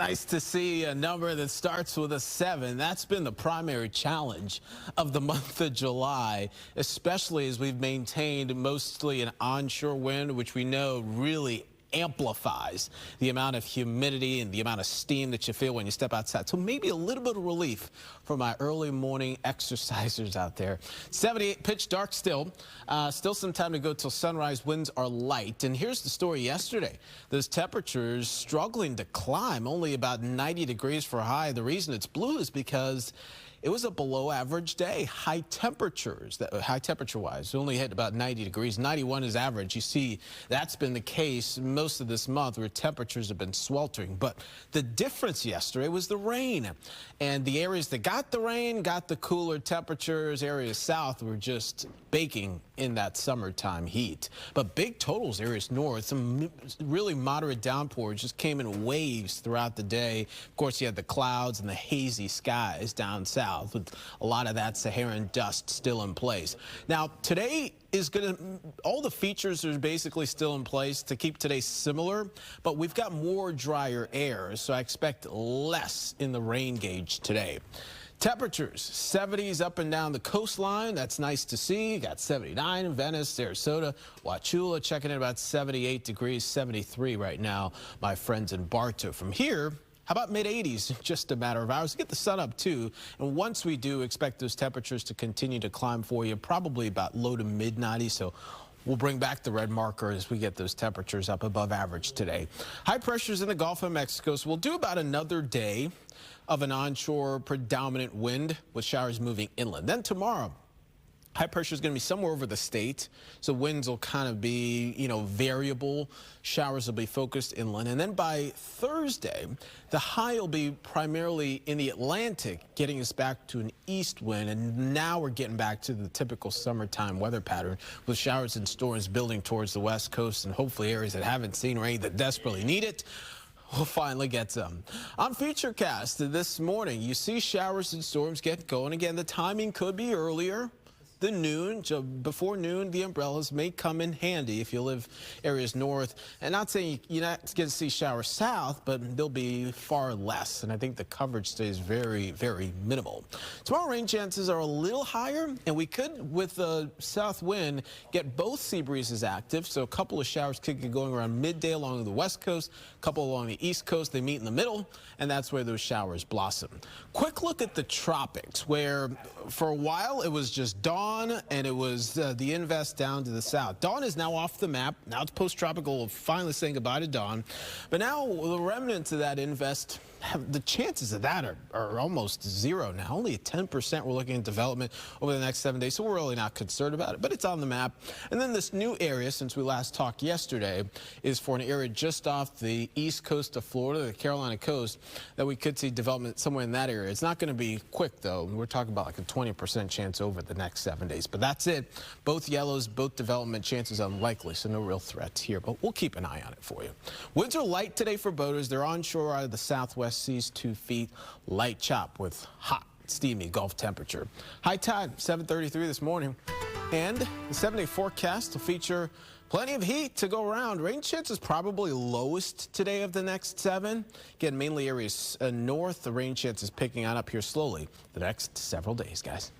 Nice to see a number that starts with a 7. That's been the primary challenge of the month of July, especially as we've maintained mostly an onshore wind, which we know really amplifies the amount of humidity and the amount of steam that you feel when you step outside. So maybe a little bit of relief for my early morning exercisers out there. 78 pitch dark still. Still some time to go till sunrise. Winds are light. And here's the story yesterday. Those temperatures struggling to climb, only about 90 degrees for a high. The reason it's blue is because it was a below average day. High temperature wise, only hit about 90 degrees. 91 is average. You see, that's been the case most of this month where temperatures have been sweltering. But the difference yesterday was the rain. And the areas that got the rain got the cooler temperatures. Areas south were just baking in that summertime heat. But big totals areas north, some really moderate downpours just came in waves throughout the day. Of course, you had the clouds and the hazy skies down south, with a lot of that Saharan dust still in place. Now, today is going to, all the features are basically still in place to keep today similar, but we've got more drier air, so I expect less in the rain gauge today. Temperatures, 70s up and down the coastline. That's nice to see. Got 79 in Venice, Sarasota, Wauchula, checking in about 78 degrees, 73 right now, my friends in Bartow. From here, how about mid-80s in just a matter of hours? Get the sun up, too. And once we do, expect those temperatures to continue to climb for you, probably about low to mid-90s. So we'll bring back the red marker as we get those temperatures up above average today. High pressures in the Gulf of Mexico, so we'll do about another day of an onshore predominant wind with showers moving inland. Then tomorrow, high pressure is going to be somewhere over the state, so winds will kind of be, variable. Showers will be focused inland. And then by Thursday, the high will be primarily in the Atlantic, getting us back to an east wind. And now we're getting back to the typical summertime weather pattern with showers and storms building towards the west coast and hopefully areas that haven't seen rain that desperately need it. We'll finally get some. On Futurecast this morning, you see showers and storms get going again. The timing could be earlier than noon. So before noon, the umbrellas may come in handy if you live areas north. And not saying you're not going to see showers south, but they'll be far less. And I think the coverage stays very, very minimal. Tomorrow, rain chances are a little higher, and we could, with the south wind, get both sea breezes active. So a couple of showers could get going around midday along the west coast, a couple along the east coast. They meet in the middle, and that's where those showers blossom. Quick look at the tropics, where for a while it was just dawn, and it was the invest down to the south. Dawn is now off the map. Now it's post-tropical, finally saying goodbye to dawn. But now the remnants of that invest, the chances of that are almost zero now. Only at 10% we're looking at development over the next 7 days, so we're really not concerned about it. But it's on the map. And then this new area, since we last talked yesterday, is for an area just off the east coast of Florida, the Carolina coast, that we could see development somewhere in that area. It's not going to be quick, though. We're talking about like a 20% chance over the next 7 days. But that's it. Both yellows, both development chances unlikely, so no real threats here. But we'll keep an eye on it for you. Winds are light today for boaters. They're onshore out of the southwest seas, 2 feet. Light chop with hot, steamy Gulf temperature. High tide, 7:33 this morning. And the 7-day forecast will feature plenty of heat to go around. Rain chances probably lowest today of the next 7. Again, mainly areas north. The rain chance is picking on up here slowly the next several days, guys.